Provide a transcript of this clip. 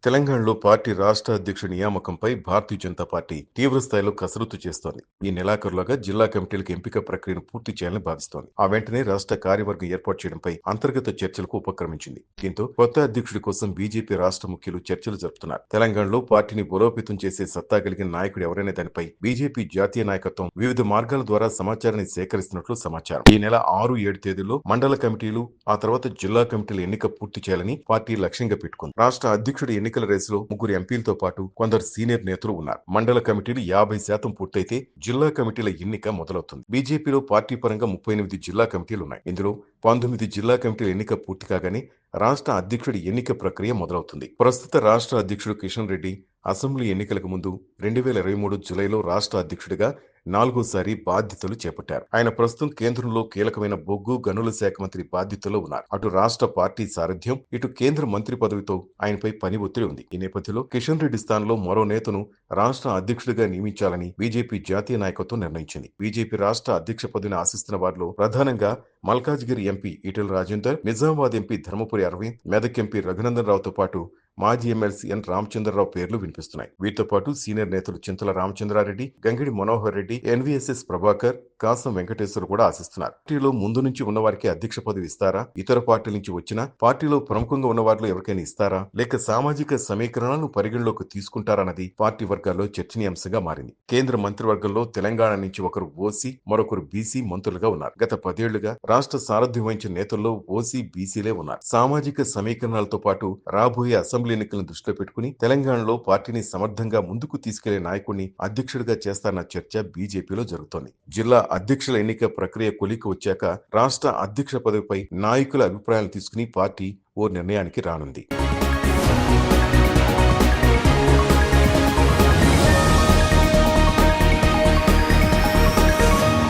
తెలంగాణలో పార్టీ రాష్ట్ర అధ్యక్షుడి నియామకంపై భారతీయ జనతా పార్టీ తీవ్ర స్థాయిలో కసరత్తు చేస్తోంది. ఈ నెలాఖరులోగా జిల్లా కమిటీలకు ఎంపిక ప్రక్రియను పూర్తి చేయాలని భావిస్తోంది. ఆ వెంటనే రాష్ట్ర కార్యవర్గం ఏర్పాటు చేయడంపై అంతర్గత చర్చలకు ఉపక్రమించింది. దీంతో కొత్త అధ్యక్షుడి కోసం బీజేపీ రాష్ట్ర ముఖ్యులు చర్చలు జరుపుతున్నారు. తెలంగాణలో పార్టీని బలోపేతం చేసే సత్తా కలిగిన నాయకుడు ఎవరైనా దానిపై బీజేపీ జాతీయ నాయకత్వం వివిధ మార్గాల ద్వారా సమాచారాన్ని సేకరిస్తున్నట్లు సమాచారం. ఈ నెల 6-7 తేదీల్లో మండల కమిటీలు, ఆ తర్వాత జిల్లా కమిటీల ఎన్నిక పూర్తి చేయాలని పార్టీ లక్ష్యంగా పెట్టుకుంది. రాష్ట్ర అధ్యక్షుడి ఎన్నికల రేసులో 3 ఎంపీలతో పాటు కొందరు సీనియర్ నేతలు ఉన్నారు. మండల కమిటీలు 50% పూర్తయితే జిల్లా కమిటీల ఎన్నిక మొదలవుతుంది. బీజేపీలో పార్టీ పరంగా 38 జిల్లా కమిటీలున్నాయి. ఇందులో 19 జిల్లా కమిటీల ఎన్నిక పూర్తి కాగానే రాష్ట్ర అధ్యక్షుడి ఎన్నిక ప్రక్రియ మొదలవుతుంది. ప్రస్తుత రాష్ట్ర అధ్యక్షుడు కిషన్ రెడ్డి అసెంబ్లీ ఎన్నికలకు ముందు 2023 జులైలో రాష్ట్ర అధ్యక్షుడిగా 4వ సారి బాధ్యతలు చేపట్టారు. ఆయన ప్రస్తుతం కేంద్రంలో కీలకమైన బొగ్గు గనుల శాఖ మంత్రి బాధ్యతల్లో ఉన్నారు. అటు రాష్ట్ర పార్టీ సారథ్యం, ఇటు కేంద్ర మంత్రి పదవితో ఆయనపై పని ఒత్తిడి ఉంది. ఈ నేపథ్యంలో కిషన్ రెడ్డి స్థానంలో మరో నేతను రాష్ట్ర అధ్యక్షుడిగా నియమించాలని బీజేపీ జాతీయ నాయకత్వం నిర్ణయించింది. బీజేపీ రాష్ట్ర అధ్యక్ష పదవిని ఆశిస్తున్న వారిలో ప్రధానంగా Malkajgiri MP Etela Rajender, Nizamabad MP Dharmapuri Arvind, Medak MP Raghunandan రావుతో పాటు మాజీ ఎమ్మెల్సీ ఎన్ రామచంద్రరావు పేర్లు వినిపిస్తున్నాయి. వీటితో పాటు సీనియర్ నేతలు చింతల రామచంద్రారెడ్డి, గంగిడి మనోహర్ రెడ్డి, ఎన్వీఎస్ఎస్ ప్రభాకర్, కాసం వెంకటేశ్వర్ కూడా ఆశిస్తున్నారు. పార్టీలో ముందు నుంచి ఉన్న వారికి అధ్యక్ష పదవి ఇస్తారా? ఇతర పార్టీల నుంచి వచ్చినా పార్టీలో ప్రముఖంగా ఉన్న వారిలో ఎవరికైనా ఇస్తారా? లేక సామాజిక సమీకరణలను పరిగణలోకి తీసుకుంటారన్నది పార్టీ వర్గాల్లో చర్చనీయాంశంగా మారింది. కేంద్ర మంత్రివర్గంలో తెలంగాణ నుంచి ఒకరు ఓసీ, మరొకరు బీసీ మంత్రులుగా ఉన్నారు. గత 10 ఏళ్లుగా రాష్ట్ర సారథ్యం వహించిన నేతల్లో ఓసీ, బీసీలే ఉన్నారు. సామాజిక సమీకరణాలతో పాటు రాబోయే అసెంబ్లీ ఎన్నికలను దృష్టిలో పెట్టుకుని తెలంగాణలో పార్టీని సమర్థంగా ముందుకు తీసుకెళ్లే నాయకుడిని అధ్యక్షుడిగా చేస్తారన్న చర్చ బీజేపీలో జరుగుతోంది. జిల్లా అధ్యక్షుల ఎన్నిక ప్రక్రియ కొలికి వచ్చాక రాష్ట్ర అధ్యక్ష పదవిపై నాయకుల అభిప్రాయాలు తీసుకుని పార్టీ ఓ నిర్ణయానికి రానుంది.